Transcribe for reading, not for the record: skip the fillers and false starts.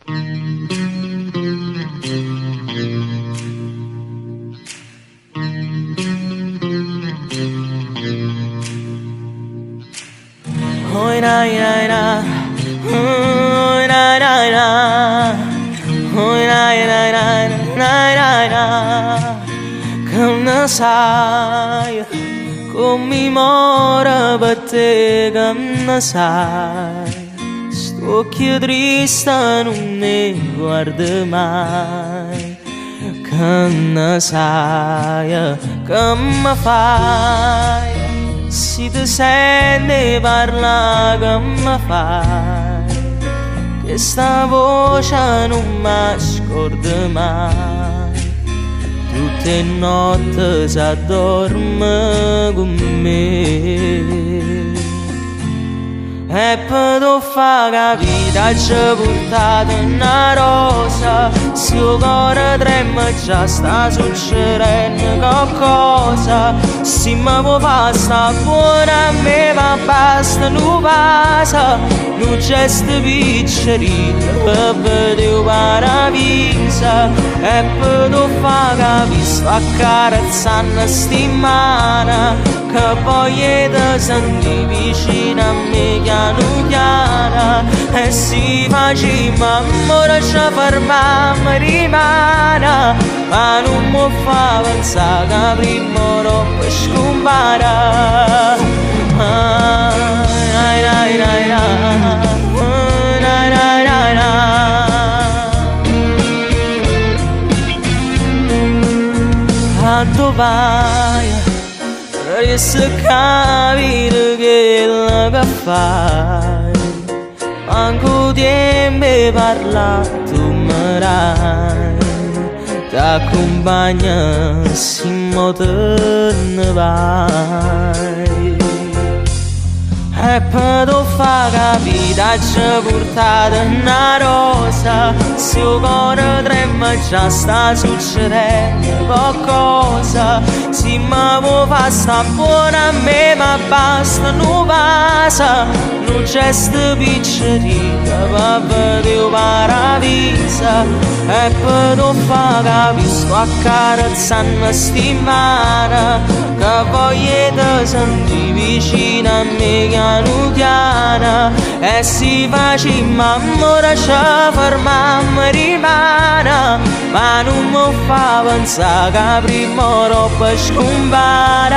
Oi na na na, oi na na na, oi na na na na na na. Come sai, come mora batte come sai. Sto che triste non mi guarda mai. Come sai, come fai? Si ti senti parla come fai, che sta voce non mi scorda mai. Tutte le notti si addorme con me. E poi tu fa capire ci ha portato una rosa. Se il cuore trema già sta succedendo qualcosa. Se mi può fare sta buona a me ma basta un passa. Un gesto piccerino per vedere il paradiso. E poi tu fa capire sto accarezzando sti mani. Che poi ti senti vicino a me piano piano. E si facciamo amore ci fermiamo rimane. Ma non mi fa pensare che prima roba scompare. Ai ai ai ai a dove vai? Riesco a capire quello che fai. Anche tempo parla tu mi dai. T'accompagna se mo te ne vai. E poi tu fa capire ci ha portato una rosa. Se il cuore trema già sta succedendo qualcosa. Se mi può fare sta buona a me ma basta un passa. Un gesto piccerino per vedere il paradiso. E poi tu fa capire sto accarezzando sti mani. Che voglio ti senti vicino a me piano piano. E si facciamo amore ci fermiamo rimane. Ma non mi fa pensare che prima roba scompare.